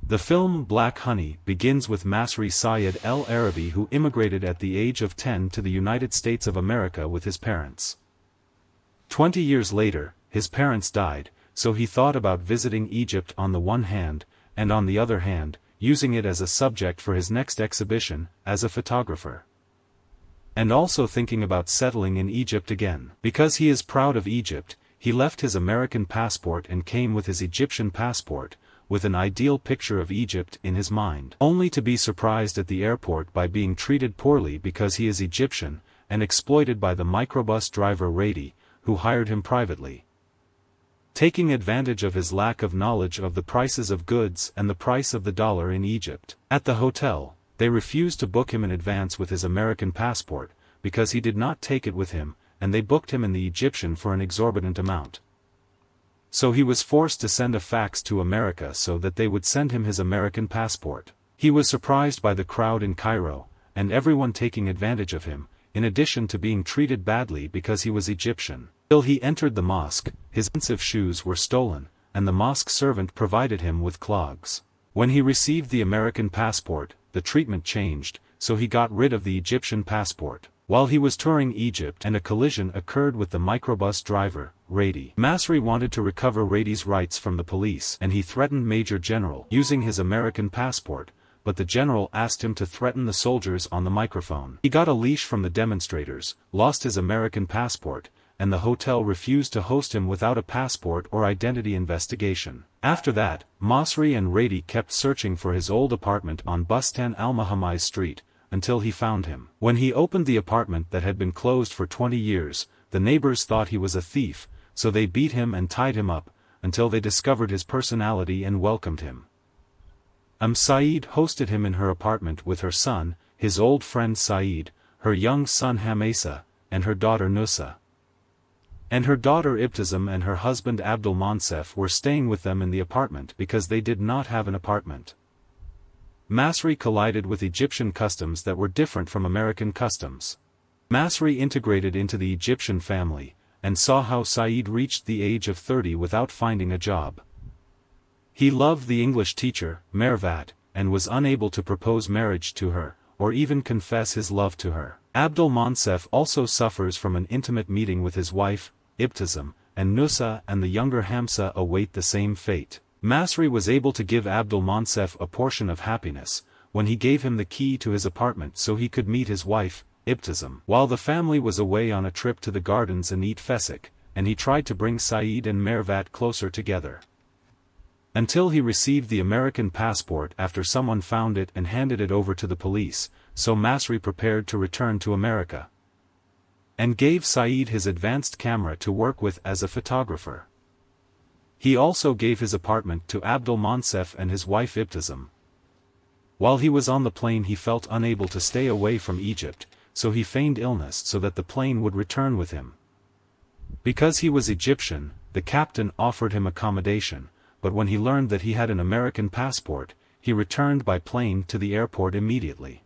The film Black Honey begins with Masry Syed El Arabi, who immigrated at the age of 10 to the United States of America with his parents. 20 years later, his parents died, so he thought about visiting Egypt on the one hand, and on the other hand, using it as a subject for his next exhibition, as a photographer. And also thinking about settling in Egypt again. Because he is proud of Egypt, he left his American passport and came with his Egyptian passport, with an ideal picture of Egypt in his mind. Only to be surprised at the airport by being treated poorly because he is Egyptian, and exploited by the microbus driver Rady, who hired him privately. Taking advantage of his lack of knowledge of the prices of goods and the price of the dollar in Egypt. At the hotel, they refused to book him in advance with his American passport, because he did not take it with him, and they booked him in the Egyptian for an exorbitant amount. So he was forced to send a fax to America so that they would send him his American passport. He was surprised by the crowd in Cairo, and everyone taking advantage of him, in addition to being treated badly because he was Egyptian. Till he entered the mosque, his expensive shoes were stolen, and the mosque servant provided him with clogs. When he received the American passport, the treatment changed, so he got rid of the Egyptian passport. While he was touring Egypt and a collision occurred with the microbus driver, Rady. Masry wanted to recover Rady's rights from the police and he threatened Major General using his American passport, but the general asked him to threaten the soldiers on the microphone. He got a leash from the demonstrators, lost his American passport, and the hotel refused to host him without a passport or identity investigation. After that, Masry and Rady kept searching for his old apartment on Bustan al-Mahamais Street, until he found him. When he opened the apartment that had been closed for 20 years, the neighbors thought he was a thief, so they beat him and tied him up, until they discovered his personality and welcomed him. Said hosted him in her apartment with her son, his old friend Said, her young son Hamesa, and her daughter Nusa. And her daughter Ibtisam and her husband Abdul Monsef were staying with them in the apartment because they did not have an apartment. Masry collided with Egyptian customs that were different from American customs. Masry integrated into the Egyptian family, and saw how Said reached the age of 30 without finding a job. He loved the English teacher, Mervat, and was unable to propose marriage to her, or even confess his love to her. Abdul Monsef also suffers from an intimate meeting with his wife, Ibtisam, and Nusa and the younger Hamsa await the same fate. Masry was able to give Abdul Monsef a portion of happiness, when he gave him the key to his apartment so he could meet his wife, Ibtisam. While the family was away on a trip to the gardens and eat fesek, and he tried to bring Said and Mervat closer together. Until he received the American passport after someone found it and handed it over to the police, so Masry prepared to return to America. And gave Said his advanced camera to work with as a photographer. He also gave his apartment to Abdul Monsef and his wife Ibtisam. While he was on the plane he felt unable to stay away from Egypt, so he feigned illness so that the plane would return with him. Because he was Egyptian, the captain offered him accommodation, but when he learned that he had an American passport, he returned by plane to the airport immediately.